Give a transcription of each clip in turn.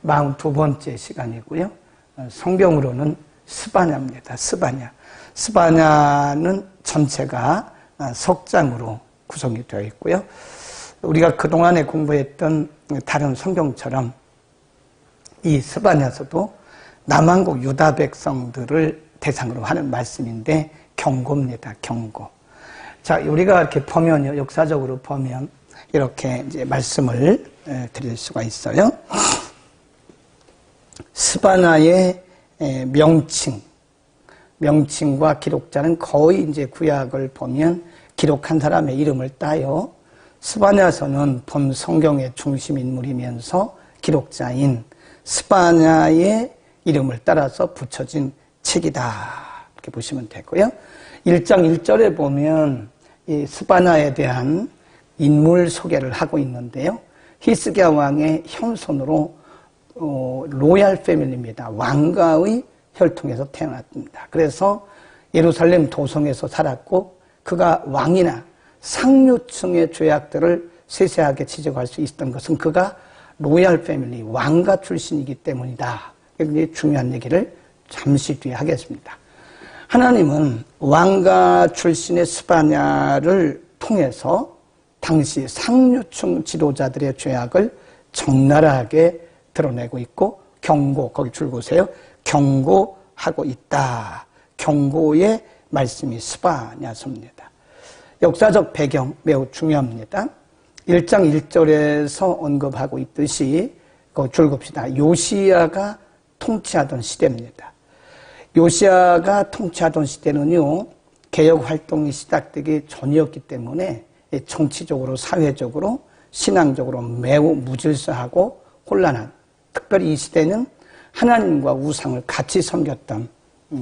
42번째 시간이고요. 성경으로는 스바냐입니다. 스바냐는 전체가 석장으로 구성이 되어 있고요. 우리가 그동안에 공부했던 다른 성경처럼 이 스바냐서도 남한국 유다 백성들을 대상으로 하는 말씀인데 경고입니다. 경고. 자, 우리가 이렇게 보면요, 역사적으로 보면 이렇게 이제 말씀을 드릴 수가 있어요. 스바냐의 명칭과 기록자는 거의 이제 구약을 보면 기록한 사람의 이름을 따요. 스바냐서는 본 성경의 중심 인물이면서 기록자인 스바냐의 이름을 따라서 붙여진 책이다. 이렇게 보시면 되고요. 1장 1절에 보면 이 스바냐에 대한 인물 소개를 하고 있는데요. 히스기야 왕의 현손으로 로얄 패밀리입니다. 왕가의 혈통에서 태어났습니다. 그래서 예루살렘 도성에서 살았고 그가 왕이나 상류층의 죄악들을 세세하게 지적할 수 있었던 것은 그가 로얄 패밀리, 왕가 출신이기 때문이다. 굉장히 중요한 얘기를 잠시 뒤에 하겠습니다. 하나님은 왕가 출신의 스바냐를 통해서 당시 상류층 지도자들의 죄악을 적나라하게 드러내고 있고 경고, 거기 줄 보세요. 경고하고 있다. 경고의 말씀이 스바냐서입니다. 역사적 배경 매우 중요합니다. 1장 1절에서 언급하고 있듯이 줄 봅시다. 요시야가 통치하던 시대입니다. 요시야가 통치하던 시대는요, 개혁 활동이 시작되기 전이었기 때문에 정치적으로, 사회적으로, 신앙적으로 매우 무질서하고 혼란한, 특별히 이 시대는 하나님과 우상을 같이 섬겼던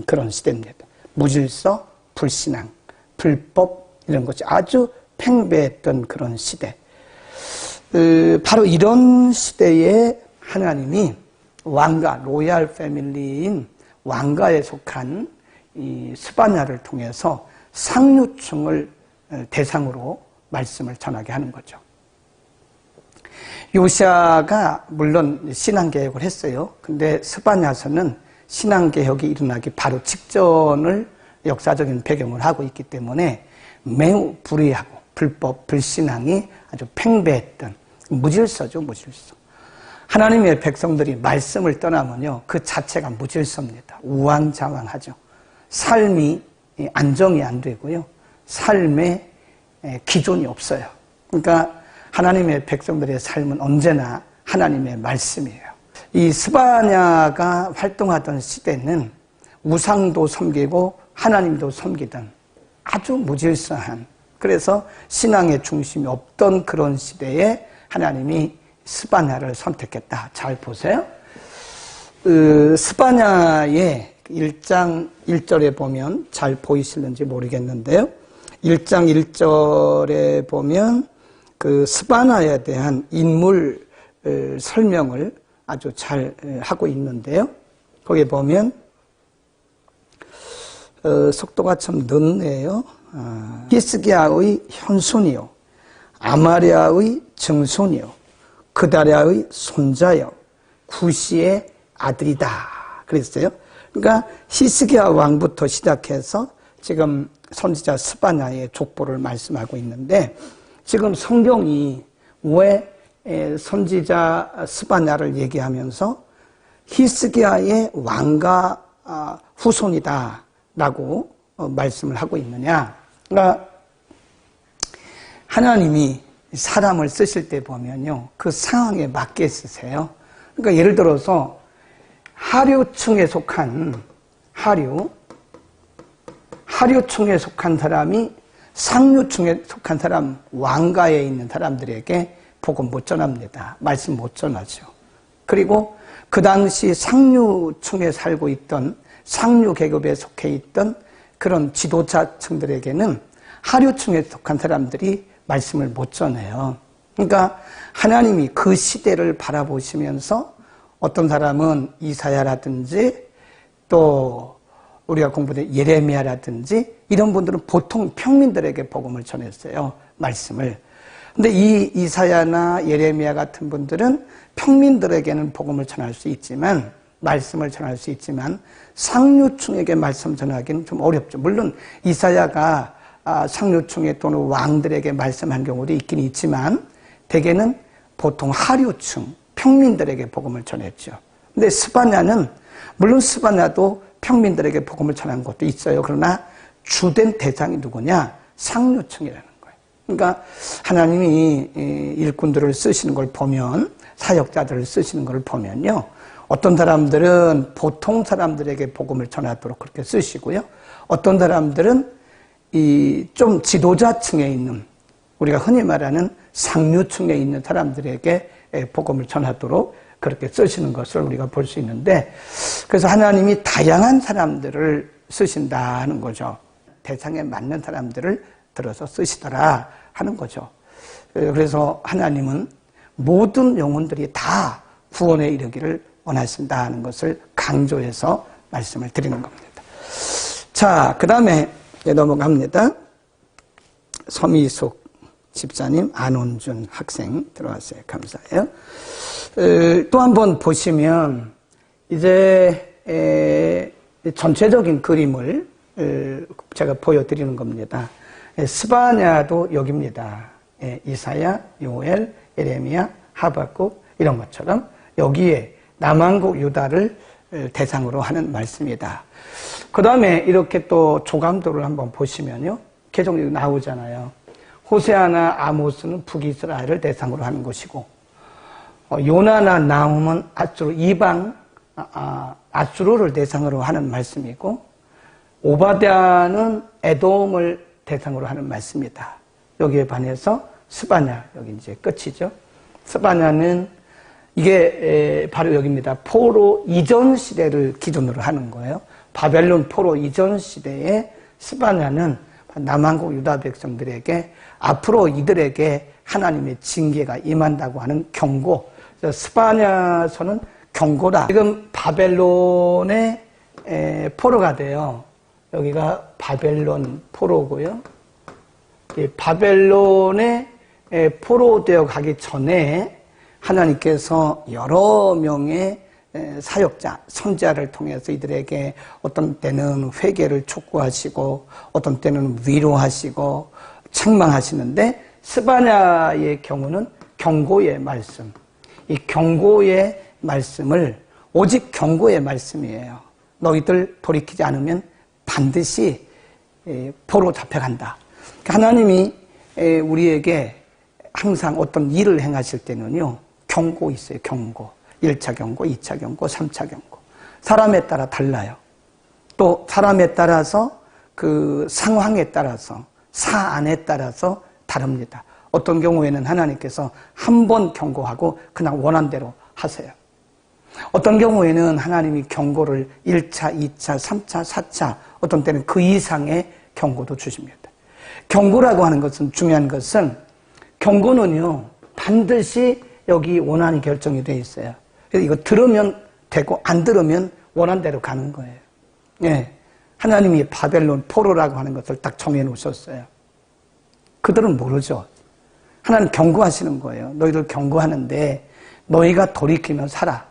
그런 시대입니다. 무질서, 불신앙, 불법 이런 것이 아주 팽배했던 그런 시대. 바로 이런 시대에 하나님이 왕가, 로얄 패밀리인 왕가에 속한 이 스바냐를 통해서 상류층을 대상으로 말씀을 전하게 하는 거죠. 요시야가 물론 신앙개혁을 했어요. 근데 스바냐서는 신앙개혁이 일어나기 바로 직전을 역사적인 배경을 하고 있기 때문에 매우 불의하고 불법, 불신앙이 아주 팽배했던 무질서죠, 무질서. 하나님의 백성들이 말씀을 떠나면요, 그 자체가 무질서입니다. 우왕좌왕하죠. 삶이 안정이 안 되고요. 삶에 기존이 없어요. 그러니까 하나님의 백성들의 삶은 언제나 하나님의 말씀이에요. 이 스바냐가 활동하던 시대는 우상도 섬기고 하나님도 섬기던 아주 무질서한, 그래서 신앙의 중심이 없던 그런 시대에 하나님이 스바냐를 선택했다. 잘 보세요. 스바냐의 1장 1절에 보면 잘 보이실는지 모르겠는데요. 1장 1절에 보면 그 스바냐에 대한 인물 설명을 아주 잘 하고 있는데요. 거기에 보면 속도가 참 늦네요. 히스기야의 현손이요, 아마랴의 증손이요, 그다랴의 손자요, 구시의 아들이다 그랬어요. 그러니까 히스기야 왕부터 시작해서 지금 선지자 스바냐의 족보를 말씀하고 있는데, 지금 성경이 왜 선지자 스바냐를 얘기하면서 히스기야의 왕가 후손이다 라고 말씀을 하고 있느냐. 그러니까 하나님이 사람을 쓰실 때 보면요, 그 상황에 맞게 쓰세요. 그러니까 예를 들어서 하류층에 속한 하류층에 속한 사람이 상류층에 속한 사람, 왕가에 있는 사람들에게 복음 못 전합니다. 말씀 못 전하죠. 그리고 그 당시 상류층에 살고 있던, 상류 계급에 속해 있던 그런 지도자층들에게는 하류층에 속한 사람들이 말씀을 못 전해요. 그러니까 하나님이 그 시대를 바라보시면서 어떤 사람은 이사야라든지 또 우리가 공부된 예레미야라든지 이런 분들은 보통 평민들에게 복음을 전했어요. 말씀을. 근데 이 이사야나 예레미야 같은 분들은 평민들에게는 복음을 전할 수 있지만, 말씀을 전할 수 있지만 상류층에게 말씀 전하기는 좀 어렵죠. 물론 이사야가 상류층에 또는 왕들에게 말씀한 경우도 있긴 있지만 대개는 보통 하류층, 평민들에게 복음을 전했죠. 근데 스바냐는, 물론 스바냐도 평민들에게 복음을 전한 것도 있어요. 그러나 주된 대상이 누구냐? 상류층이라는 거예요. 그러니까 하나님이 일꾼들을 쓰시는 걸 보면, 사역자들을 쓰시는 걸 보면요, 어떤 사람들은 보통 사람들에게 복음을 전하도록 그렇게 쓰시고요, 어떤 사람들은 이 좀 지도자층에 있는, 우리가 흔히 말하는 상류층에 있는 사람들에게 복음을 전하도록 그렇게 쓰시는 것을 우리가 볼 수 있는데, 그래서 하나님이 다양한 사람들을 쓰신다는 거죠. 대상에 맞는 사람들을 들어서 쓰시더라 하는 거죠. 그래서 하나님은 모든 영혼들이 다 구원에 이르기를 원하신다는 것을 강조해서 말씀을 드리는 겁니다. 자, 그 다음에 넘어갑니다. 서미숙 집사님, 안원준 학생 들어왔어요. 감사해요. 또 한번 보시면 이제 전체적인 그림을 제가 보여드리는 겁니다. 스바냐도 여기입니다. 이사야, 요엘, 예레미야, 하박국 이런 것처럼 여기에 남왕국 유다를 대상으로 하는 말씀이다. 그 다음에 이렇게 또 조감도를 한번 보시면요, 계속 나오잖아요. 호세아나 아모스는 북이스라엘을 대상으로 하는 것이고, 요나나 나훔은 아수르, 이방 아수르를 대상으로 하는 말씀이고, 오바댜는 에돔을 대상으로 하는 말씀이다. 여기에 반해서 스바냐, 여기 이제 끝이죠. 스바냐는 이게 바로 여기입니다. 포로 이전 시대를 기준으로 하는 거예요. 바벨론 포로 이전 시대에 스바냐는 남한국 유다 백성들에게 앞으로 이들에게 하나님의 징계가 임한다고 하는 경고. 스바냐서는 경고다. 지금 바벨론의 포로가 돼요. 여기가 바벨론 포로고요. 이 바벨론에 포로되어 가기 전에 하나님께서 여러 명의 사역자, 선지자를 통해서 이들에게 어떤 때는 회개를 촉구하시고 어떤 때는 위로하시고 책망하시는데, 스바냐의 경우는 경고의 말씀, 이 경고의 말씀을, 오직 경고의 말씀이에요. 너희들 돌이키지 않으면 반드시 포로 잡혀간다. 하나님이 우리에게 항상 어떤 일을 행하실 때는요, 경고 있어요. 경고. 1차 경고, 2차 경고, 3차 경고. 사람에 따라 달라요. 또 사람에 따라서, 그 상황에 따라서, 사안에 따라서 다릅니다. 어떤 경우에는 하나님께서 한 번 경고하고 그냥 원한 대로 하세요. 어떤 경우에는 하나님이 경고를 1차, 2차, 3차, 4차, 어떤 때는 그 이상의 경고도 주십니다. 경고라고 하는 것은, 중요한 것은, 경고는요, 반드시 여기 원한이 결정이 되어 있어요. 그래서 이거 들으면 되고 안 들으면 원한 대로 가는 거예요. 예. 하나님이 바벨론 포로라고 하는 것을 딱 정해 놓으셨어요. 그들은 모르죠. 하나님 경고하시는 거예요. 너희들 경고하는데 너희가 돌이키면 살아.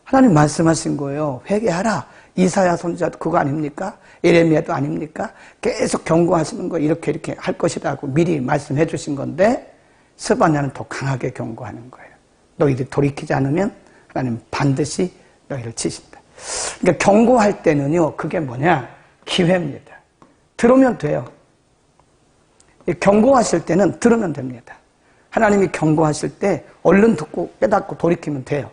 하나님 말씀하신 거예요. 회개하라. 이사야 선지자도 그거 아닙니까? 예레미야도 아닙니까? 계속 경고하시는 거, 이렇게 할 것이라고 미리 말씀해 주신 건데, 스바냐는 더 강하게 경고하는 거예요. 너희들 돌이키지 않으면 하나님 반드시 너희를 치신다. 그러니까 경고할 때는요, 그게 뭐냐? 기회입니다. 들으면 돼요. 경고하실 때는 들으면 됩니다. 하나님이 경고하실 때 얼른 듣고 깨닫고 돌이키면 돼요.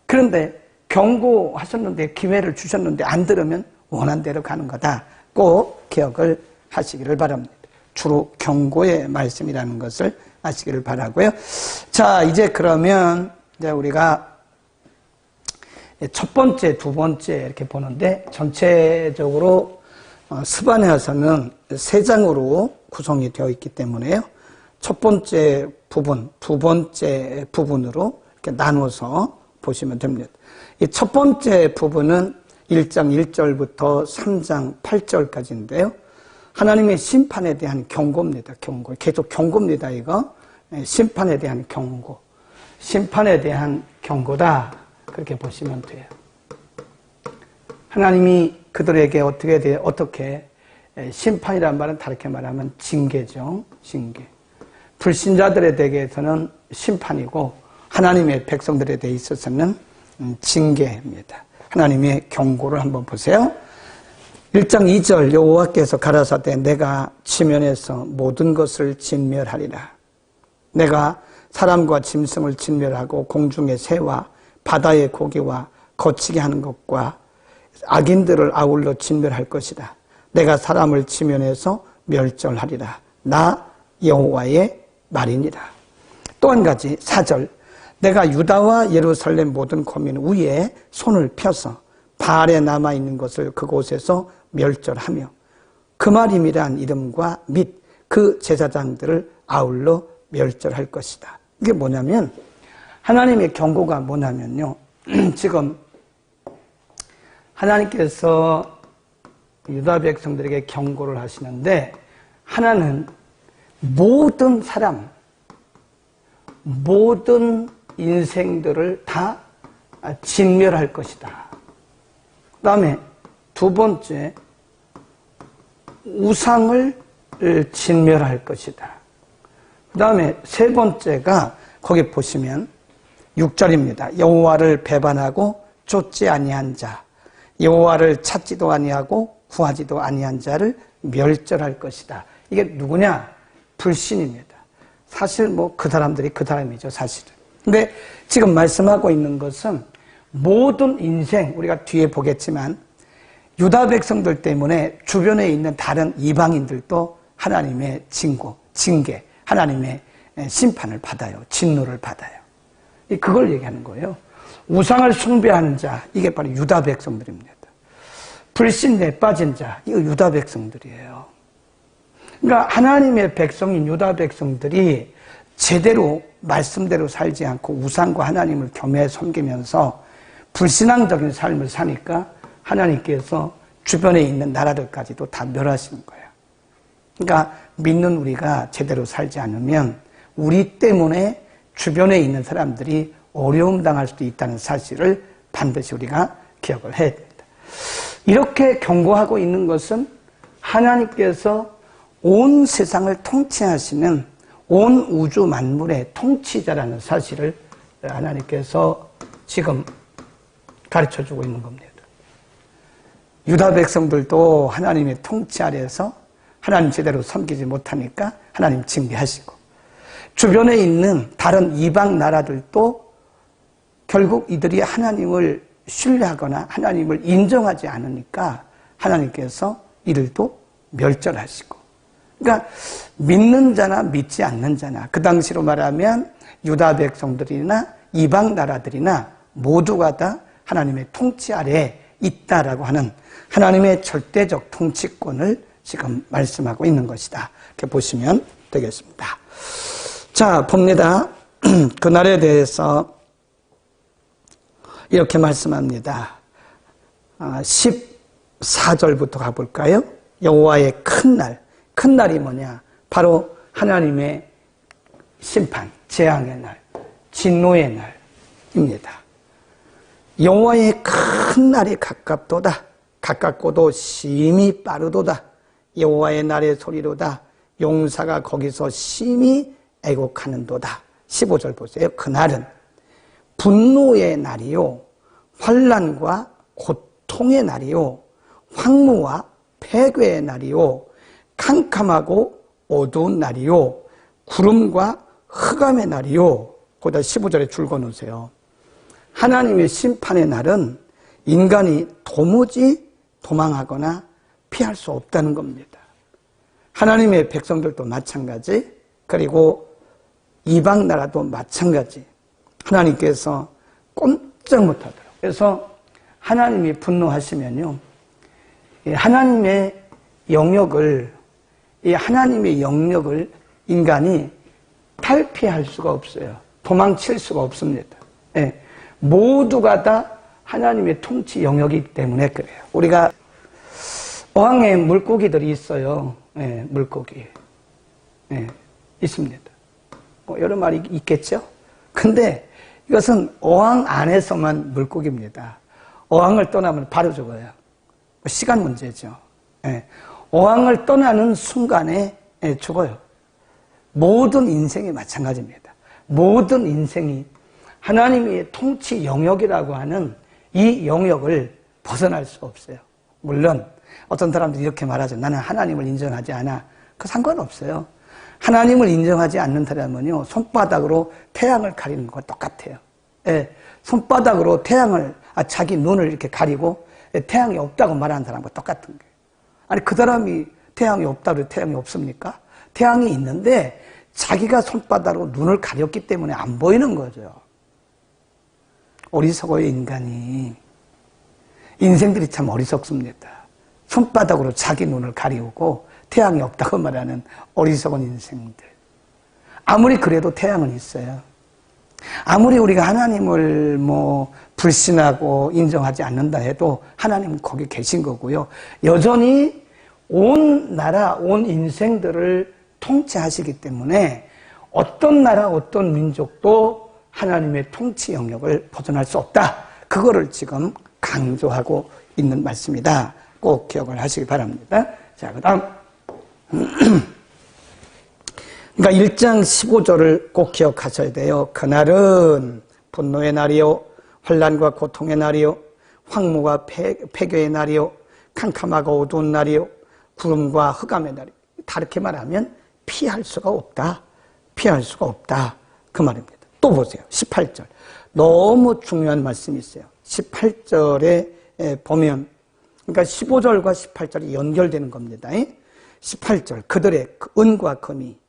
그런데 경고하셨는데, 기회를 주셨는데 안 들으면 원한 대로 가는 거다. 꼭 기억을 하시기를 바랍니다. 주로 경고의 말씀이라는 것을 아시기를 바라고요. 자, 이제 그러면 이제 우리가 첫 번째, 두 번째 이렇게 보는데, 전체적으로 스바냐서는 3장으로 구성이 되어 있기 때문에요. 첫 번째 부분, 두 번째 부분으로 이렇게 나눠서 보시면 됩니다. 이 첫 번째 부분은 1장 1절부터 3장 8절까지인데요. 하나님의 심판에 대한 경고입니다. 경고. 계속 경고입니다, 이거. 심판에 대한 경고, 심판에 대한 경고다. 그렇게 보시면 돼요. 하나님이 그들에게 어떻게 심판이란 말은 다르게 말하면 징계죠. 징계. 불신자들에 대해서는 심판이고 하나님의 백성들에 대해 있어서는 징계입니다. 하나님의 경고를 한번 보세요. 1장 2절 여호와께서 가라사대 내가 지면에서 모든 것을 진멸하리라. 내가 사람과 짐승을 진멸하고 공중의 새와 바다의 고기와 거치게 하는 것과 악인들을 아울러 진멸할 것이다. 내가 사람을 지면에서 멸절하리라. 나 여호와의 말이니라. 또 한 가지 4절 내가 유다와 예루살렘 모든 거민 위에 손을 펴서 바알에 남아있는 것을 그곳에서 멸절하며 그 말임이란 이름과 및 그 제사장들을 아울러 멸절할 것이다. 이게 뭐냐면 하나님의 경고가 뭐냐면요. 지금 하나님께서 유다 백성들에게 경고를 하시는데 하나는 모든 사람, 모든 인생들을 다 진멸할 것이다. 그 다음에 두 번째, 우상을 진멸할 것이다. 그 다음에 세 번째가 거기 보시면 6절입니다. 여호와를 배반하고 쫓지 아니한 자, 여호와를 찾지도 아니하고 구하지도 아니한 자를 멸절할 것이다. 이게 누구냐? 불신입니다. 사실 뭐 그 사람들이 그 사람이죠, 사실은. 근데 지금 말씀하고 있는 것은 모든 인생, 우리가 뒤에 보겠지만 유다 백성들 때문에 주변에 있는 다른 이방인들도 하나님의 징계, 하나님의 심판을 받아요. 진노를 받아요. 그걸 얘기하는 거예요. 우상을 숭배하는 자, 이게 바로 유다 백성들입니다. 불신에 빠진 자, 이거 유다 백성들이에요. 그러니까 하나님의 백성인 유다 백성들이 제대로 말씀대로 살지 않고 우상과 하나님을 겸해 섬기면서 불신앙적인 삶을 사니까 하나님께서 주변에 있는 나라들까지도 다 멸하시는 거예요. 그러니까 믿는 우리가 제대로 살지 않으면 우리 때문에 주변에 있는 사람들이 어려움 당할 수도 있다는 사실을 반드시 우리가 기억을 해야 됩니다. 이렇게 경고하고 있는 것은 하나님께서 온 세상을 통치하시는 온 우주 만물의 통치자라는 사실을 하나님께서 지금 가르쳐주고 있는 겁니다. 유다 백성들도 하나님의 통치 아래에서 하나님 제대로 섬기지 못하니까 하나님 징계하시고, 주변에 있는 다른 이방 나라들도 결국 이들이 하나님을 신뢰하거나 하나님을 인정하지 않으니까 하나님께서 이들도 멸절하시고, 그러니까 믿는 자나 믿지 않는 자나, 그 당시로 말하면 유다 백성들이나 이방 나라들이나 모두가 다 하나님의 통치 아래에 있다라고 하는 하나님의 절대적 통치권을 지금 말씀하고 있는 것이다. 이렇게 보시면 되겠습니다. 자, 봅니다. 그날에 대해서 이렇게 말씀합니다. 14절부터 가볼까요? 여호와의 큰 날. 큰 날이 뭐냐? 바로 하나님의 심판, 재앙의 날, 진노의 날입니다. 여호와의 큰 날이 가깝도다. 가깝고도 심히 빠르도다. 여호와의 날의 소리로다. 용사가 거기서 심히 애곡하는도다. 15절 보세요. 그날은 분노의 날이요, 환난과 고통의 날이요, 황무와 폐괴의 날이요, 캄캄하고 어두운 날이요, 구름과 흑암의 날이요. 거기다 15절에 줄거 놓으세요. 하나님의 심판의 날은 인간이 도무지 도망하거나 피할 수 없다는 겁니다. 하나님의 백성들도 마찬가지, 그리고 이방 나라도 마찬가지. 하나님께서 꼼짝 못하더라고요. 그래서 하나님이 분노하시면요, 하나님의 영역을 인간이 탈피할 수가 없어요. 도망칠 수가 없습니다. 예, 모두가 다 하나님의 통치 영역이기 때문에 그래요. 우리가 어항에 물고기들이 있어요. 예, 물고기. 예, 있습니다. 여러 마리 있겠죠? 근데 이것은 어항 안에서만 물고기입니다. 어항을 떠나면 바로 죽어요. 시간 문제죠. 예. 어항을 떠나는 순간에 죽어요. 모든 인생이 마찬가지입니다. 모든 인생이 하나님의 통치 영역이라고 하는 이 영역을 벗어날 수 없어요. 물론 어떤 사람들이 이렇게 말하죠. 나는 하나님을 인정하지 않아. 그 상관없어요. 하나님을 인정하지 않는 사람은요, 손바닥으로 태양을 가리는 것과 똑같아요. 예, 손바닥으로 자기 눈을 이렇게 가리고 태양이 없다고 말하는 사람과 똑같은 거예요. 아니, 그 사람이 태양이 없다고 태양이 없습니까? 태양이 있는데 자기가 손바닥으로 눈을 가렸기 때문에 안 보이는 거죠. 어리석어요, 인간이. 인생들이 참 어리석습니다. 손바닥으로 자기 눈을 가리우고 태양이 없다고 말하는 어리석은 인생들. 아무리 그래도 태양은 있어요. 아무리 우리가 하나님을 불신하고 인정하지 않는다 해도 하나님은 거기 계신 거고요. 여전히 온 나라, 온 인생들을 통치하시기 때문에 어떤 나라, 어떤 민족도 하나님의 통치 영역을 벗어날 수 없다. 그거를 지금 강조하고 있는 말씀이다. 꼭 기억을 하시기 바랍니다. 자, 그 다음. 그러니까 1장 15절을 꼭 기억하셔야 돼요. 그날은 분노의 날이요, 환난과 고통의 날이요, 황무와 폐교의 날이요, 캄캄하고 어두운 날이요, 구름과 흑암의 날이요. 다르게 말하면 피할 수가 없다. 피할 수가 없다. 그 말입니다. 또 보세요. 18절. 너무 중요한 말씀이 있어요. 18절에 보면, 그러니까 15절과 18절이 연결되는 겁니다. 18절. 그들의 은과 금이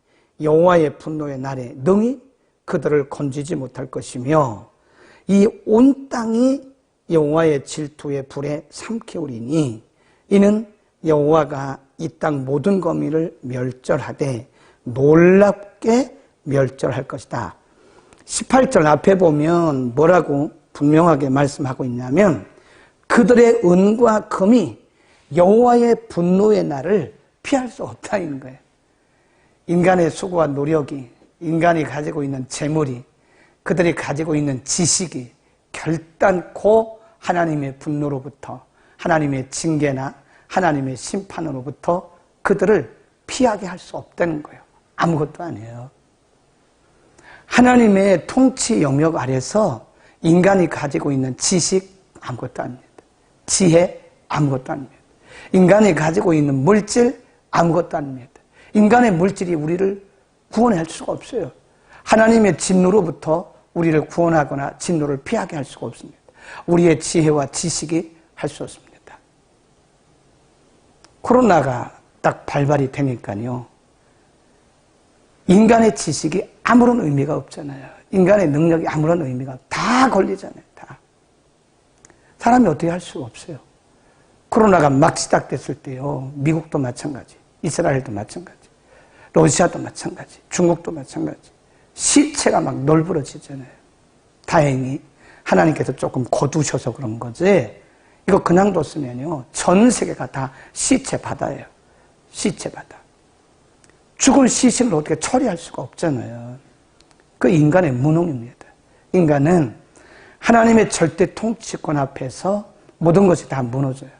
여호와의 분노의 날에 능히 그들을 건지지 못할 것이며 이 온 땅이 여호와의 질투의 불에 삼키우리니 이는 여호와가 이 땅 모든 거미를 멸절하되 놀랍게 멸절할 것이다. 18절 앞에 보면 뭐라고 분명하게 말씀하고 있냐면 그들의 은과 금이 여호와의 분노의 날을 피할 수 없다는 거예요. 인간의 수고와 노력이, 인간이 가지고 있는 재물이, 그들이 가지고 있는 지식이 결단코 하나님의 분노로부터, 하나님의 징계나 하나님의 심판으로부터 그들을 피하게 할 수 없다는 거예요. 아무것도 아니에요. 하나님의 통치 영역 아래서 인간이 가지고 있는 지식 아무것도 아닙니다. 지혜 아무것도 아닙니다. 인간이 가지고 있는 물질 아무것도 아닙니다. 인간의 물질이 우리를 구원할 수가 없어요. 하나님의 진노로부터 우리를 구원하거나 진노를 피하게 할 수가 없습니다. 우리의 지혜와 지식이 할 수 없습니다. 코로나가 딱 발발이 되니까요. 인간의 지식이 아무런 의미가 없잖아요. 인간의 능력이 아무런 의미가 다 걸리잖아요. 다. 사람이 어떻게 할 수가 없어요. 코로나가 막 시작됐을 때요. 미국도 마찬가지, 이스라엘도 마찬가지, 러시아도 마찬가지, 중국도 마찬가지. 시체가 막 널브러지잖아요. 다행히 하나님께서 조금 거두셔서 그런 거지. 이거 그냥 뒀으면요. 전 세계가 다 시체 바다예요. 시체 바다. 죽은 시신을 어떻게 처리할 수가 없잖아요. 그 인간의 무능입니다. 인간은 하나님의 절대 통치권 앞에서 모든 것이 다 무너져요.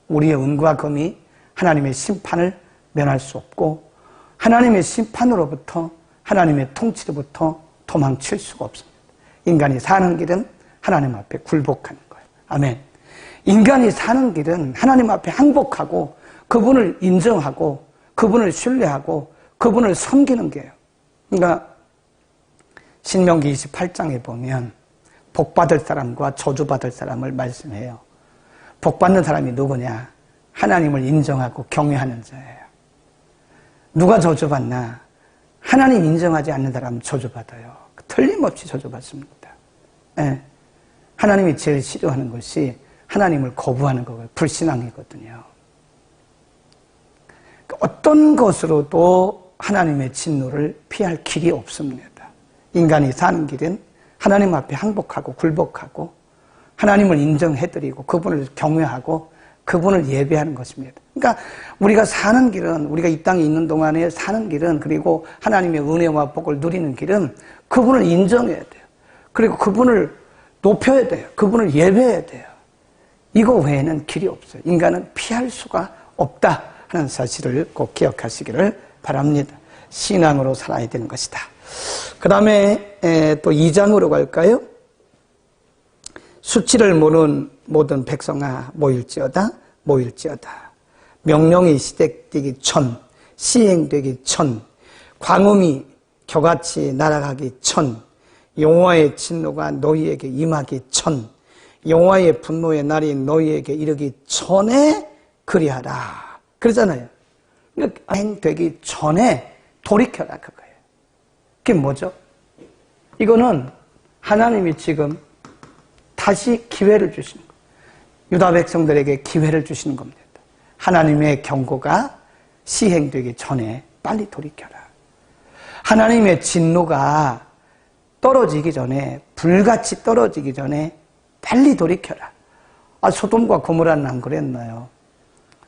우리의 은과 금이 하나님의 심판을 면할 수 없고 하나님의 심판으로부터 하나님의 통치로부터 도망칠 수가 없습니다. 인간이 사는 길은 하나님 앞에 굴복하는 거예요. 아멘. 인간이 사는 길은 하나님 앞에 항복하고 그분을 인정하고 그분을 신뢰하고 그분을 섬기는 게요. 그러니까 신명기 28장에 보면 복받을 사람과 저주받을 사람을 말씀해요. 복받는 사람이 누구냐? 하나님을 인정하고 경외하는 자예요. 누가 저주받나? 하나님 인정하지 않는 사람은 저주받아요. 틀림없이 저주받습니다. 네. 하나님이 제일 싫어하는 것이 하나님을 거부하는 거고요. 불신앙이거든요. 어떤 것으로도 하나님의 진노를 피할 길이 없습니다. 인간이 사는 길은 하나님 앞에 항복하고 굴복하고 하나님을 인정해드리고 그분을 경외하고 그분을 예배하는 것입니다. 그러니까 우리가 사는 길은, 우리가 이 땅에 있는 동안에 사는 길은, 그리고 하나님의 은혜와 복을 누리는 길은 그분을 인정해야 돼요. 그리고 그분을 높여야 돼요. 그분을 예배해야 돼요. 이거 외에는 길이 없어요. 인간은 피할 수가 없다 하는 사실을 꼭 기억하시기를 바랍니다. 신앙으로 살아야 되는 것이다. 그 다음에 또 2장으로 갈까요? 수치를 모르는 모든 백성아 모일지어다 모일지어다. 명령이 시작되기 전, 시행되기 전, 광음이 겨같이 날아가기 전, 여호와의 진노가 너희에게 임하기 전, 여호와의 분노의 날이 너희에게 이르기 전에 그리하라. 그러잖아요. 그러니까 행되기 전에 돌이켜라 그거예요. 그게 뭐죠? 이거는 하나님이 지금 다시 기회를 주시는 거예요. 유다 백성들에게 기회를 주시는 겁니다. 하나님의 경고가 시행되기 전에 빨리 돌이켜라. 하나님의 진노가 떨어지기 전에, 불같이 떨어지기 전에 빨리 돌이켜라. 소돔과 고모라는 안 그랬나요?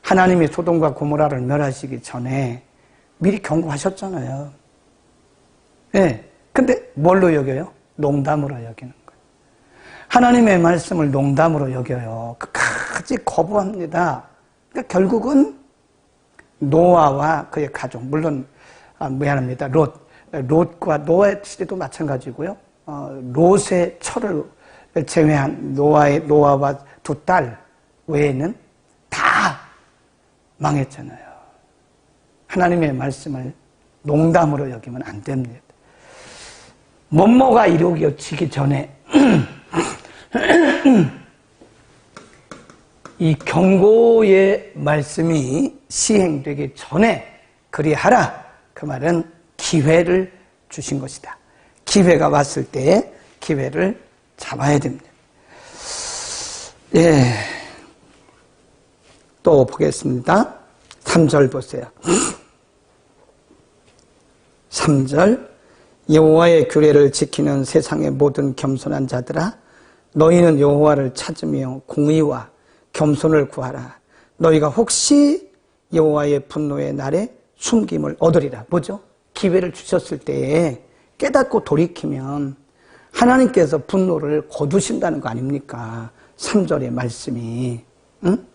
하나님이 소돔과 고모라를 멸하시기 전에 미리 경고하셨잖아요. 예. 근데 뭘로 여겨요? 농담으로 여기는 거예요. 하나님의 말씀을 농담으로 여겨요. 끝까지 거부합니다. 그러니까 결국은 노아와 그의 가족, 물론 미안합니다. 롯과 노아의 시대도 마찬가지고요. 롯의 철을 제외한 노아와 두 딸 외에는 다 망했잖아요. 하나님의 말씀을 농담으로 여기면 안 됩니다. 뭐뭐가 이루어지기 전에 이 경고의 말씀이 시행되기 전에 그리하라. 그 말은 기회를 주신 것이다. 기회가 왔을 때 기회를 잡아야 됩니다. 예. 또 보겠습니다. 3절 보세요. 3절 여호와의 규례를 지키는 세상의 모든 겸손한 자들아 너희는 여호와를 찾으며 공의와 겸손을 구하라. 너희가 혹시 여호와의 분노의 날에 숨김을 얻으리라. 뭐죠? 기회를 주셨을 때에 깨닫고 돌이키면 하나님께서 분노를 거두신다는 거 아닙니까? 3절의 말씀이. 응?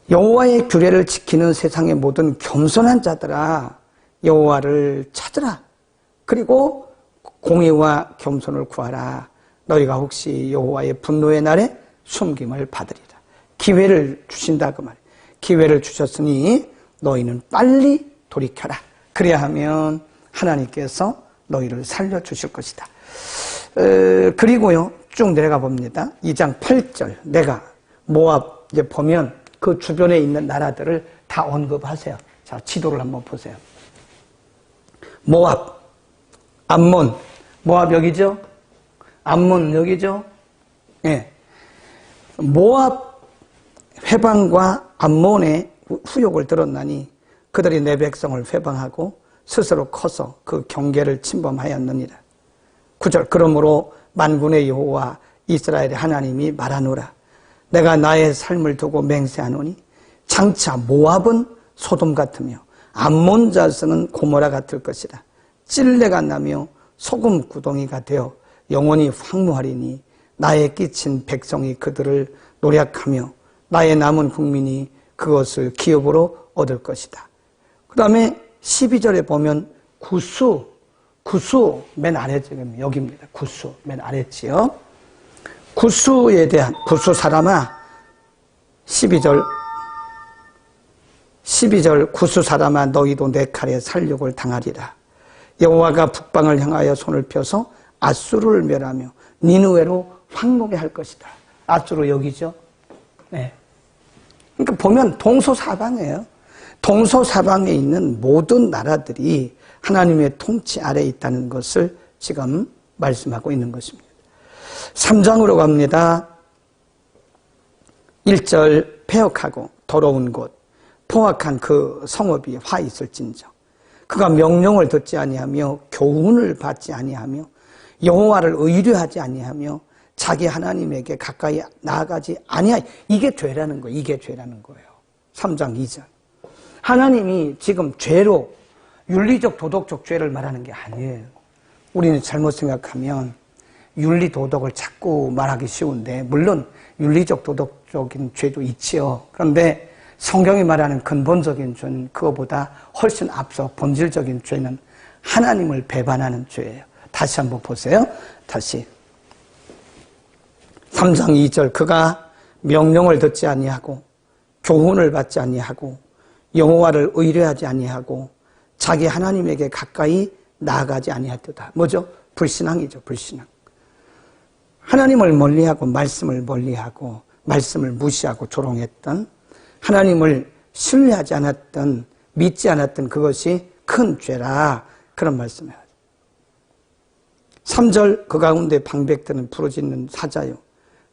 여호와의 규례를 지키는 세상의 모든 겸손한 자들아 여호와를 찾으라. 그리고 공의와 겸손을 구하라. 너희가 혹시 여호와의 분노의 날에 숨김을 받으리라. 기회를 주신다 그 말이에요. 기회를 주셨으니 너희는 빨리 돌이켜라. 그래야 하면 하나님께서 너희를 살려주실 것이다. 그리고요 쭉 내려가 봅니다. 2장 8절 내가 모압 이제 보면 그 주변에 있는 나라들을 다 언급하세요. 자, 지도를 한번 보세요. 모압, 암몬, 모압 여기죠? 암몬 여기죠? 예. 모압 회방과 암몬의 후욕을 들었나니 그들이 내 백성을 회방하고 스스로 커서 그 경계를 침범하였느니라. 9절 그러므로 만군의 여호와 이스라엘의 하나님이 말하노라. 내가 나의 삶을 두고 맹세하노니 장차 모압은 소돔 같으며 암몬 자손은 고모라 같을 것이라. 찔레가 나며 소금 구덩이가 되어 영원히 황무하리니 나의 끼친 백성이 그들을 노략하며 나의 남은 국민이 그것을 기업으로 얻을 것이다. 그 다음에 12절에 보면 구수 맨 아래죠. 여기입니다. 구수 맨 아래지요. 구수에 대한 구수 사람아 12절 구수 사람아 너희도 내 칼에 살육을 당하리라. 여호와가 북방을 향하여 손을 펴서 아수르를 멸하며 니느웨로 황무게 할 것이다. 아수르 여기죠. 네. 그러니까 보면 동서사방이에요. 동서사방에 있는 모든 나라들이 하나님의 통치 아래에 있다는 것을 지금 말씀하고 있는 것입니다. 3장으로 갑니다. 1절 패역하고 더러운 곳 포악한 그 성읍이 화 있을진저 그가 명령을 듣지 아니하며 교훈을 받지 아니하며 여호와를 의뢰하지 아니하며 자기 하나님에게 가까이 나아가지 아니하. 이게 죄라는 거예요. 이게 죄라는 거예요. 3장 2절. 하나님이 지금 죄로 윤리적 도덕적 죄를 말하는 게 아니에요. 우리는 잘못 생각하면 윤리 도덕을 자꾸 말하기 쉬운데, 물론 윤리적 도덕적인 죄도 있지요. 그런데 성경이 말하는 근본적인 죄는 그거보다 훨씬 앞서 본질적인 죄는 하나님을 배반하는 죄예요. 다시 한번 보세요. 다시 3장 2절. 그가 명령을 듣지 아니하고 교훈을 받지 아니하고 여호와를 의뢰하지 아니하고 자기 하나님에게 가까이 나아가지 아니하도다. 뭐죠? 불신앙이죠. 불신앙. 하나님을 멀리하고 말씀을 멀리하고 말씀을 무시하고 조롱했던, 하나님을 신뢰하지 않았던, 믿지 않았던 그것이 큰 죄라, 그런 말씀이에요. 3절. 그 가운데 방백들은 부르짖는 사자요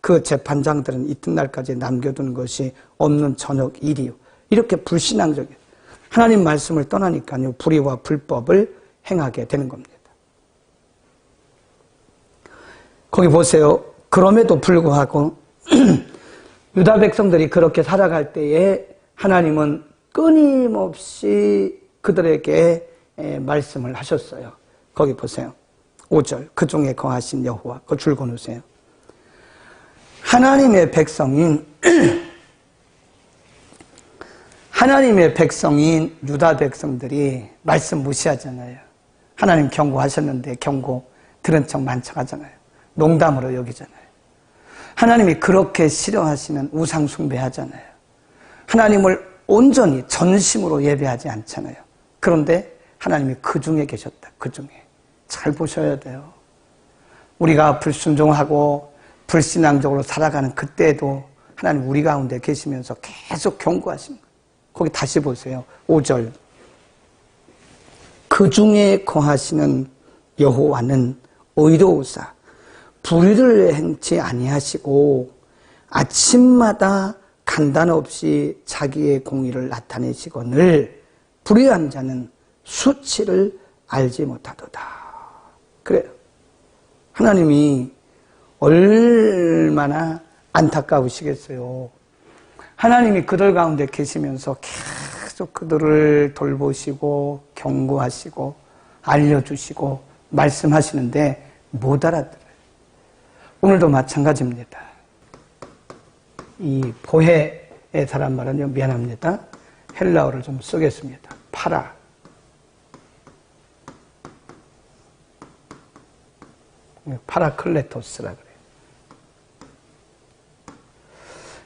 그 재판장들은 이튿날까지 남겨두는 것이 없는 저녁 일이요. 이렇게 불신앙적인, 하나님 말씀을 떠나니까요 불의와 불법을 행하게 되는 겁니다. 거기 보세요. 그럼에도 불구하고 유다 백성들이 그렇게 살아갈 때에 하나님은 끊임없이 그들에게 말씀을 하셨어요. 거기 보세요. 5절. 그 중에 거하신 여호와. 그 줄 거놓으세요. 하나님의 백성인 유다 백성들이 말씀 무시하잖아요. 하나님 경고하셨는데 경고 들은 척 만척하잖아요. 농담으로 여기잖아요. 하나님이 그렇게 싫어하시는 우상 숭배하잖아요. 하나님을 온전히 전심으로 예배하지 않잖아요. 그런데 하나님이 그 중에 계셨다. 그 중에. 잘 보셔야 돼요. 우리가 불순종하고 불신앙적으로 살아가는 그때도 하나님 우리 가운데 계시면서 계속 경고하십니다. 거기 다시 보세요. 5절. 그 중에 거하시는 여호와는 의로우사 불의를 행치 아니하시고 아침마다 간단 없이 자기의 공의를 나타내시거늘 불의한 자는 수치를 알지 못하도다. 그래요. 하나님이 얼마나 안타까우시겠어요. 하나님이 그들 가운데 계시면서 계속 그들을 돌보시고 경고하시고 알려주시고 말씀하시는데 못 알아들어요. 오늘도 마찬가지입니다. 이 보혜의 사람 말은요, 미안합니다. 헬라어를 좀 쓰겠습니다. 파라클레토스라 그래요.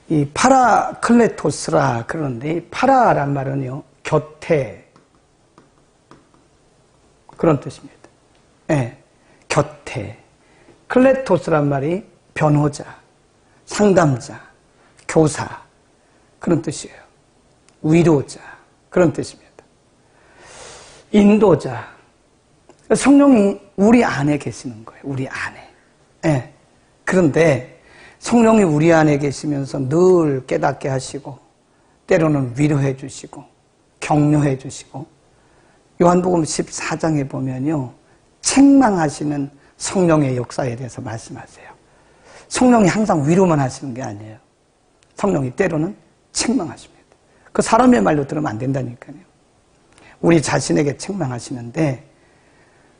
이 파라클레토스라 그러는데, 이 파라란 말은요, 곁에, 그런 뜻입니다. 네, 곁에. 클레토스란 말이 변호자, 상담자, 교사, 그런 뜻이에요. 위로자, 그런 뜻입니다. 인도자. 성령이 우리 안에 계시는 거예요. 우리 안에. 네. 그런데 성령이 우리 안에 계시면서 늘 깨닫게 하시고 때로는 위로해 주시고 격려해 주시고, 요한복음 14장에 보면요, 책망하시는 성령의 역사에 대해서 말씀하세요. 성령이 항상 위로만 하시는 게 아니에요. 성령이 때로는 책망하십니다. 그 사람의 말로 들으면 안 된다니까요. 우리 자신에게 책망하시는데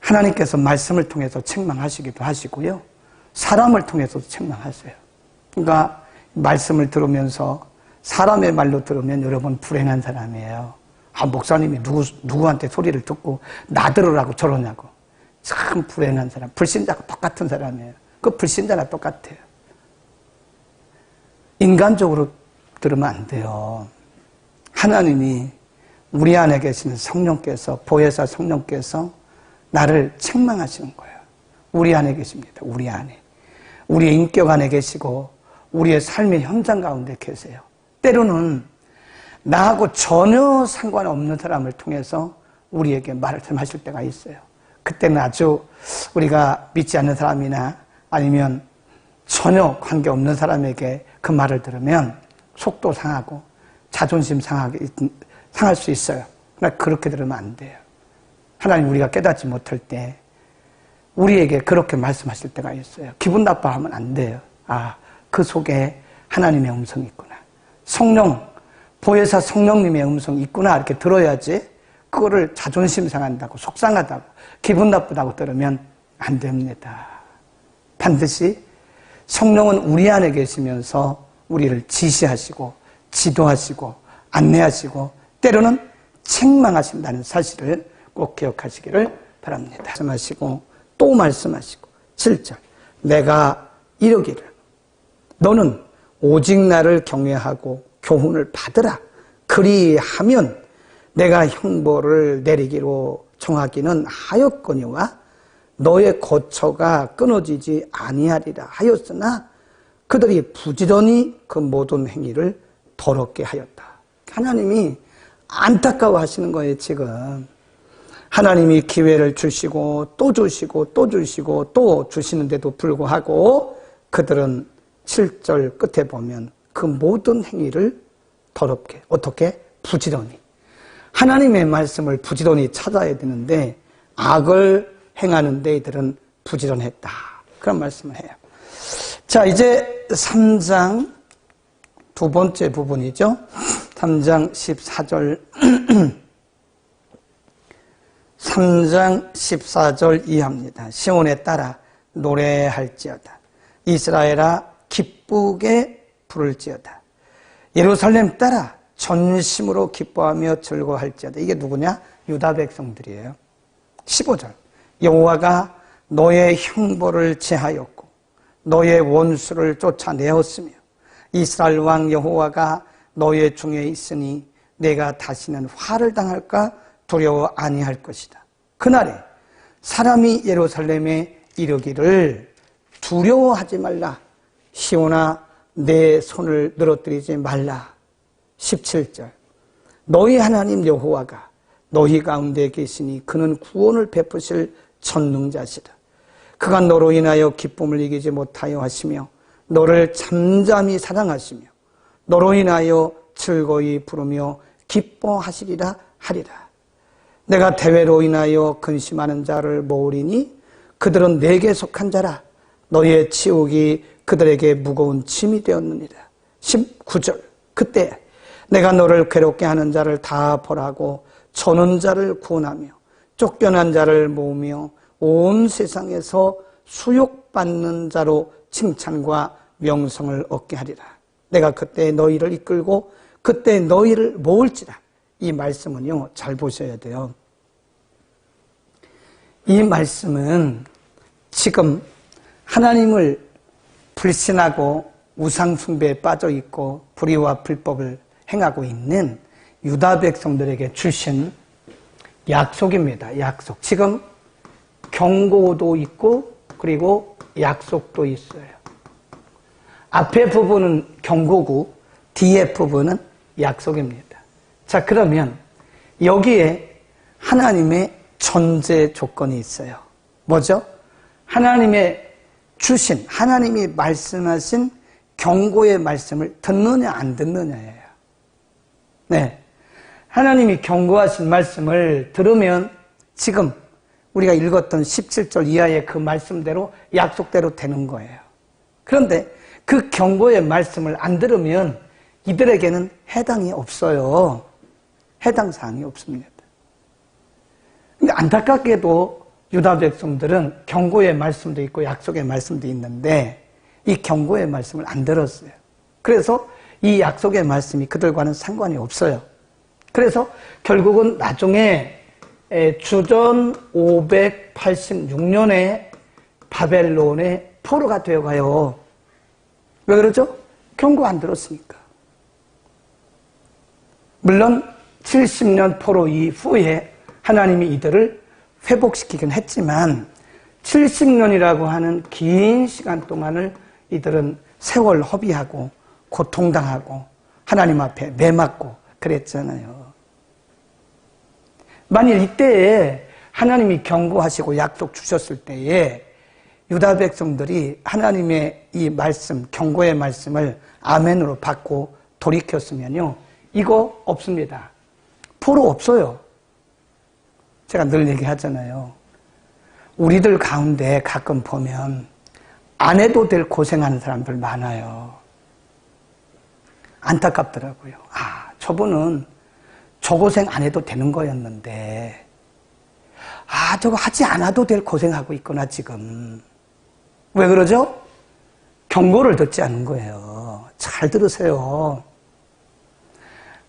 하나님께서 말씀을 통해서 책망하시기도 하시고요, 사람을 통해서도 책망하세요. 그러니까 말씀을 들으면서 사람의 말로 들으면 여러분 불행한 사람이에요. 아, 목사님이 누구한테 소리를 듣고 나 들으라고 저러냐고. 참 불행한 사람. 불신자가 똑같은 사람이에요. 그 불신자나 똑같아요. 인간적으로 들으면 안 돼요. 하나님이 우리 안에 계시는 성령께서, 보혜사 성령께서 나를 책망하시는 거예요. 우리 안에 계십니다. 우리 안에. 우리의 인격 안에 계시고 우리의 삶의 현장 가운데 계세요. 때로는 나하고 전혀 상관없는 사람을 통해서 우리에게 말씀하실 때가 있어요. 그때는 아주 우리가 믿지 않는 사람이나 아니면 전혀 관계없는 사람에게 그 말을 들으면 속도 상하고 자존심 상할 수 있어요. 그러나 그렇게 들으면 안 돼요. 하나님 우리가 깨닫지 못할 때 우리에게 그렇게 말씀하실 때가 있어요. 기분 나빠하면 안 돼요. 그 속에 하나님의 음성이 있구나. 성령, 보혜사 성령님의 음성이 있구나. 이렇게 들어야지 그거를 자존심 상한다고, 속상하다고, 기분 나쁘다고 들으면 안 됩니다. 반드시 성령은 우리 안에 계시면서 우리를 지시하시고, 지도하시고, 안내하시고, 때로는 책망하신다는 사실을 꼭 기억하시기를 바랍니다. 말씀하시고, 또 말씀하시고, 7절. 내가 이르기를, 너는 오직 나를 경외하고 교훈을 받으라. 그리하면 내가 형벌을 내리기로 정하기는 하였거니와 너의 거처가 끊어지지 아니하리라 하였으나 그들이 부지런히 그 모든 행위를 더럽게 하였다. 하나님이 안타까워하시는 거예요, 지금. 하나님이 기회를 주시고 또 주시고 또 주시고 또 주시는데도 불구하고 그들은 7절 끝에 보면 그 모든 행위를 더럽게, 어떻게? 부지런히. 하나님의 말씀을 부지런히 찾아야 되는데 악을 행하는 데 이들은 부지런했다. 그런 말씀을 해요. 자, 이제 3장 두 번째 부분이죠. 3장 14절 3장 14절 이하입니다. 시온에 따라 노래할지어다. 이스라엘아 기쁘게 부를지어다. 예루살렘 따라 전심으로 기뻐하며 즐거워할지어다. 이게 누구냐? 유다 백성들이에요. 15절. 여호와가 너의 형벌을 제하였고 너의 원수를 쫓아내었으며 이스라엘 왕 여호와가 너의 중에 있으니 내가 다시는 화를 당할까 두려워 아니할 것이다. 그날에 사람이 예루살렘에 이르기를 두려워하지 말라. 시온아 내 손을 늘어뜨리지 말라. 17절. 너희 하나님 여호와가 너희 가운데 계시니 그는 구원을 베푸실 전능자시다. 그가 너로 인하여 기쁨을 이기지 못하여 하시며 너를 잠잠히 사랑하시며 너로 인하여 즐거이 부르며 기뻐하시리라 하리라. 내가 대회로 인하여 근심하는 자를 모으리니 그들은 내게 속한 자라. 너의 치욕이 그들에게 무거운 짐이 되었느니라. 19절. 그때 내가 너를 괴롭게 하는 자를 다 벌하고 저는 자를 구원하며 쫓겨난 자를 모으며 온 세상에서 수욕받는 자로 칭찬과 명성을 얻게 하리라. 내가 그때 너희를 이끌고 그때 너희를 모을지라. 이 말씀은요, 잘 보셔야 돼요. 이 말씀은 지금 하나님을 불신하고 우상숭배에 빠져있고 불의와 불법을 행하고 있는 유다 백성들에게 주신 약속입니다. 약속. 지금 경고도 있고 그리고 약속도 있어요. 앞에 부분은 경고고 뒤에 부분은 약속입니다. 자, 그러면 여기에 하나님의 전제 조건이 있어요. 뭐죠? 하나님의 주신, 하나님이 말씀하신 경고의 말씀을 듣느냐 안 듣느냐예요. 네, 하나님이 경고하신 말씀을 들으면 지금 우리가 읽었던 17절 이하의 그 말씀대로 약속대로 되는 거예요. 그런데 그 경고의 말씀을 안 들으면 이들에게는 해당이 없어요. 해당 사항이 없습니다. 근데 안타깝게도 유다 백성들은 경고의 말씀도 있고 약속의 말씀도 있는데 이 경고의 말씀을 안 들었어요. 그래서 이 약속의 말씀이 그들과는 상관이 없어요. 그래서 결국은 나중에 주전 586년에 바벨론의 포로가 되어가요. 왜 그러죠? 경고 안 들었으니까. 물론 70년 포로 이후에 하나님이 이들을 회복시키긴 했지만 70년이라고 하는 긴 시간 동안을 이들은 세월 허비하고 고통당하고 하나님 앞에 매맞고 그랬잖아요. 만일 이때에 하나님이 경고하시고 약속 주셨을 때에 유다 백성들이 하나님의 이 말씀, 경고의 말씀을 아멘으로 받고 돌이켰으면요, 이거 없습니다. 포로 없어요. 제가 늘 얘기하잖아요. 우리들 가운데 가끔 보면 안 해도 될 고생하는 사람들 많아요. 안타깝더라고요. 아, 저분은 저 고생 안 해도 되는 거였는데, 아, 저거 하지 않아도 될 고생하고 있구나, 지금. 왜 그러죠? 경고를 듣지 않는 거예요. 잘 들으세요.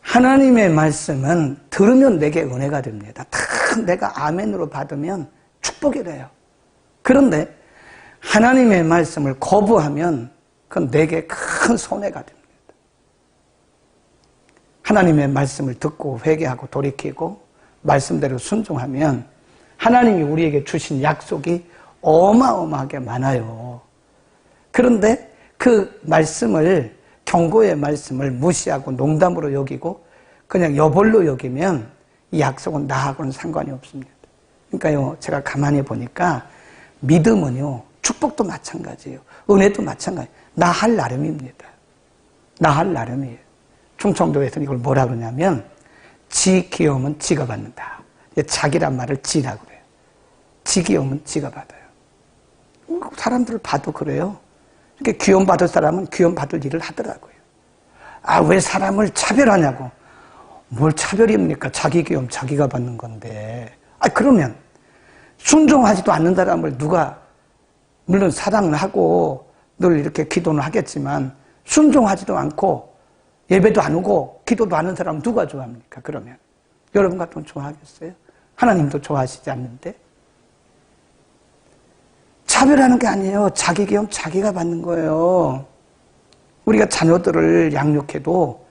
하나님의 말씀은 들으면 내게 은혜가 됩니다. 딱 내가 아멘으로 받으면 축복이 돼요. 그런데 하나님의 말씀을 거부하면 그건 내게 큰 손해가 됩니다. 하나님의 말씀을 듣고 회개하고 돌이키고 말씀대로 순종하면 하나님이 우리에게 주신 약속이 어마어마하게 많아요. 그런데 그 말씀을, 경고의 말씀을 무시하고 농담으로 여기고 그냥 여벌로 여기면 이 약속은 나하고는 상관이 없습니다. 그러니까요, 제가 가만히 보니까 믿음은요, 축복도 마찬가지예요. 은혜도 마찬가지예요. 나 할 나름입니다. 나 할 나름이에요. 충청도에서는 이걸 뭐라 그러냐면 지 귀여우면 지가 받는다. 자기란 말을 지라고 그래요. 지 귀여우면 지가 받아요. 사람들을 봐도 그래요. 이렇게 귀여움 받을 사람은 귀여움 받을 일을 하더라고요. 아, 왜 사람을 차별하냐고. 뭘 차별입니까? 자기 귀여움 자기가 받는 건데. 아, 그러면 순종하지도 않는 사람을 누가, 물론 사랑을 하고 늘 이렇게 기도는 하겠지만 순종하지도 않고 예배도 안 오고 기도도 안 하는 사람은 누가 좋아합니까? 그러면 여러분 같으면 좋아하겠어요? 하나님도 좋아하시지 않는데. 차별하는 게 아니에요. 자기 귀여움 자기가 받는 거예요. 우리가 자녀들을 양육해도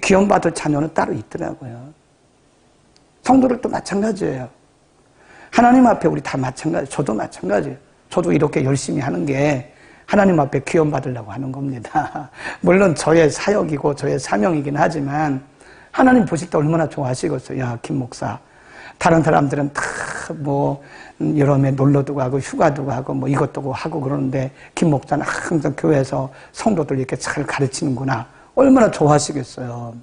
귀여움 받을 자녀는 따로 있더라고요. 성도들도 마찬가지예요. 하나님 앞에 우리 다 마찬가지예요. 저도 마찬가지예요. 저도 이렇게 열심히 하는 게 하나님 앞에 귀여움 받으려고 하는 겁니다. 물론 저의 사역이고 저의 사명이긴 하지만 하나님 보실 때 얼마나 좋아하시겠어요. 야, 김 목사. 다른 사람들은 다 뭐 여러 해 놀러도 가고 휴가도 가고 뭐 이것도 하고 그러는데 김 목사는 항상 교회에서 성도들 이렇게 잘 가르치는구나. 얼마나 좋아하시겠어요.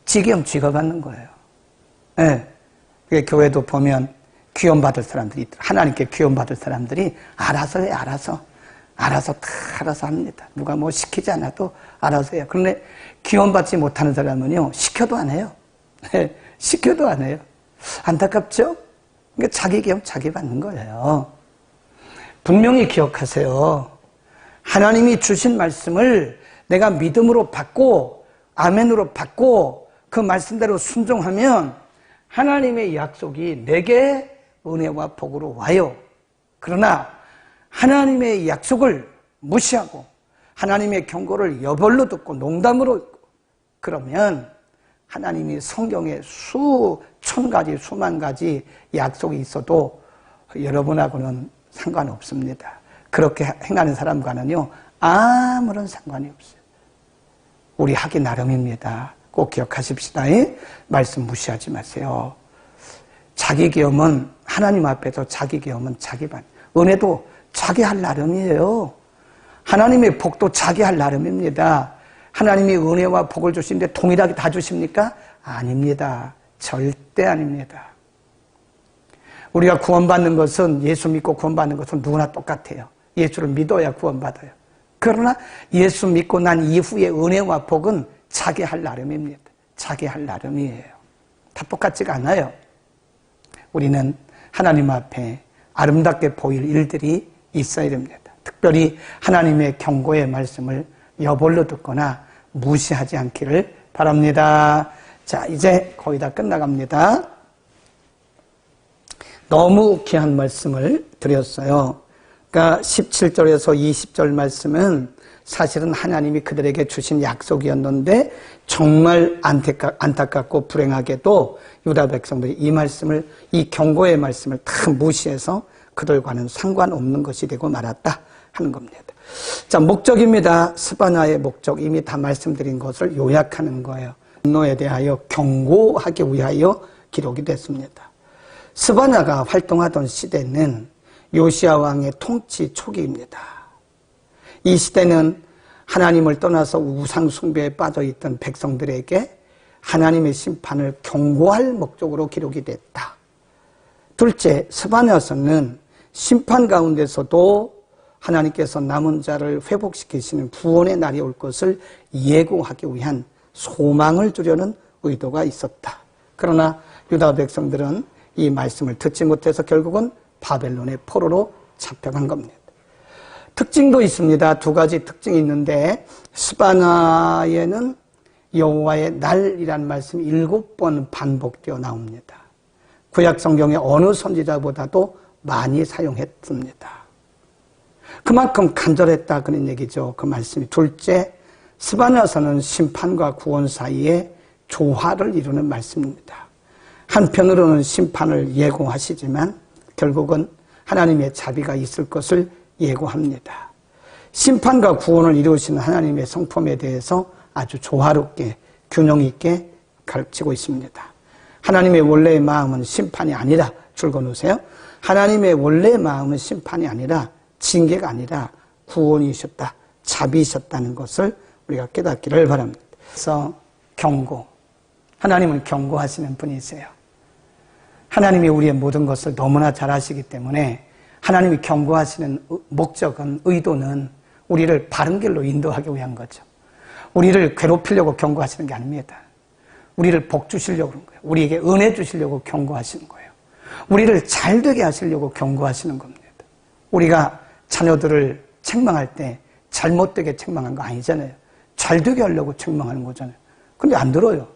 지겸 쥐가 받는 거예요. 예. 네. 교회도 보면 귀여움 받을 사람들이 있더라. 하나님께 귀여움 받을 사람들이 알아서 해, 알아서 다 알아서 합니다. 누가 뭐 시키지 않아도 알아서 해요. 그런데 귀여움 받지 못하는 사람은요, 시켜도 안 해요. 네. 시켜도 안 해요. 안타깝죠? 그러니까 자기 귀여움 자기 받는 거예요. 분명히 기억하세요. 하나님이 주신 말씀을 내가 믿음으로 받고 아멘으로 받고 그 말씀대로 순종하면 하나님의 약속이 내게 은혜와 복으로 와요. 그러나 하나님의 약속을 무시하고 하나님의 경고를 여벌로 듣고 농담으로 듣고 그러면 하나님이 성경에 수천 가지 수만 가지 약속이 있어도 여러분하고는 상관없습니다. 그렇게 행하는 사람과는요 아무런 상관이 없어요. 우리 하기 나름입니다. 꼭 기억하십시다. 말씀 무시하지 마세요. 자기 귀여움은 하나님 앞에서 자기 귀여움은 자기 반. 은혜도 자기 할 나름이에요. 하나님의 복도 자기 할 나름입니다. 하나님이 은혜와 복을 주시는데 동일하게 다 주십니까? 아닙니다. 절대 아닙니다. 우리가 구원받는 것은 예수 믿고 구원받는 것은 누구나 똑같아요. 예수를 믿어야 구원받아요. 그러나 예수 믿고 난 이후의 은혜와 복은 자기 할 나름입니다. 자기 할 나름이에요. 다 똑같지가 않아요. 우리는 하나님 앞에 아름답게 보일 일들이 있어야 됩니다. 특별히 하나님의 경고의 말씀을 여벌로 듣거나 무시하지 않기를 바랍니다. 자, 이제 거의 다 끝나갑니다. 너무 귀한 말씀을 드렸어요. 그러니까 17절에서 20절 말씀은 사실은 하나님이 그들에게 주신 약속이었는데 정말 안타깝고 불행하게도 유다 백성들이 이 말씀을, 이 경고의 말씀을 다 무시해서 그들과는 상관없는 것이 되고 말았다 하는 겁니다. 자, 목적입니다. 스바냐의 목적 이미 다 말씀드린 것을 요약하는 거예요. 분노에 대하여 경고하기 위하여 기록이 됐습니다. 스바냐가 활동하던 시대는 요시야 왕의 통치 초기입니다. 이 시대는 하나님을 떠나서 우상 숭배에 빠져있던 백성들에게 하나님의 심판을 경고할 목적으로 기록이 됐다. 둘째, 스바냐서는 심판 가운데서도 하나님께서 남은 자를 회복시키시는 구원의 날이 올 것을 예고하기 위한 소망을 주려는 의도가 있었다. 그러나 유다 백성들은 이 말씀을 듣지 못해서 결국은 바벨론의 포로로 잡혀간 겁니다. 특징도 있습니다. 두 가지 특징이 있는데 스바냐에는 여호와의 날이라는 말씀이 7번 반복되어 나옵니다. 구약 성경의 어느 선지자보다도 많이 사용했습니다. 그만큼 간절했다 그런 얘기죠. 그 말씀이. 둘째, 스바냐서는 심판과 구원 사이에 조화를 이루는 말씀입니다. 한편으로는 심판을 예고하시지만 결국은 하나님의 자비가 있을 것을 예고합니다. 심판과 구원을 이루시는 하나님의 성품에 대해서 아주 조화롭게 균형 있게 가르치고 있습니다. 하나님의 원래의 마음은 심판이 아니라, 줄거놓으세요. 하나님의 원래의 마음은 심판이 아니라 징계가 아니라 구원이셨다, 자비이셨다는 것을 우리가 깨닫기를 바랍니다. 그래서 경고, 하나님은 경고하시는 분이세요. 하나님이 우리의 모든 것을 너무나 잘 아시기 때문에 하나님이 경고하시는 목적은, 의도는 우리를 바른 길로 인도하기 위한 거죠. 우리를 괴롭히려고 경고하시는 게 아닙니다. 우리를 복 주시려고 그런 거예요. 우리에게 은혜 주시려고 경고하시는 거예요. 우리를 잘되게 하시려고 경고하시는 겁니다. 우리가 자녀들을 책망할 때 잘못되게 책망한 거 아니잖아요. 잘되게 하려고 책망하는 거잖아요. 근데 안 들어요.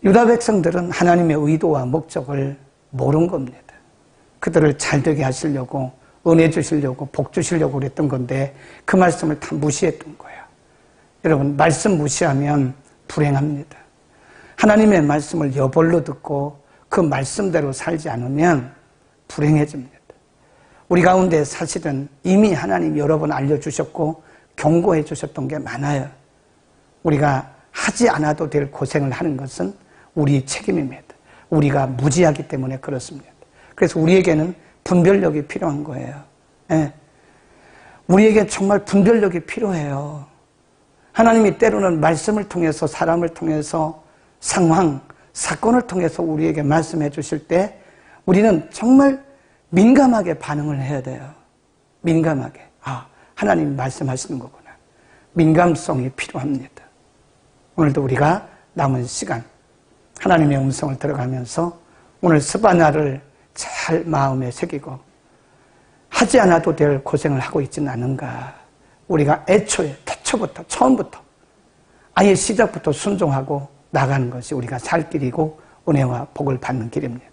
유다 백성들은 하나님의 의도와 목적을 모른 겁니다. 그들을 잘되게 하시려고, 은혜 주시려고, 복 주시려고 그랬던 건데 그 말씀을 다 무시했던 거예요. 여러분, 말씀 무시하면 불행합니다. 하나님의 말씀을 여벌로 듣고 그 말씀대로 살지 않으면 불행해집니다. 우리 가운데 사실은 이미 하나님 여러 번 알려주셨고 경고해 주셨던 게 많아요. 우리가 하지 않아도 될 고생을 하는 것은 우리 책임입니다. 우리가 무지하기 때문에 그렇습니다. 그래서 우리에게는 분별력이 필요한 거예요. 네. 우리에게 정말 분별력이 필요해요. 하나님이 때로는 말씀을 통해서, 사람을 통해서, 상황, 사건을 통해서 우리에게 말씀해 주실 때 우리는 정말 민감하게 반응을 해야 돼요. 민감하게. 아, 하나님 말씀하시는 거구나. 민감성이 필요합니다. 오늘도 우리가 남은 시간 하나님의 음성을 들어가면서 오늘 스바냐를 잘 마음에 새기고 하지 않아도 될 고생을 하고 있지는 않은가. 우리가 애초에, 태초부터, 처음부터 아예 시작부터 순종하고 나가는 것이 우리가 살 길이고 은혜와 복을 받는 길입니다.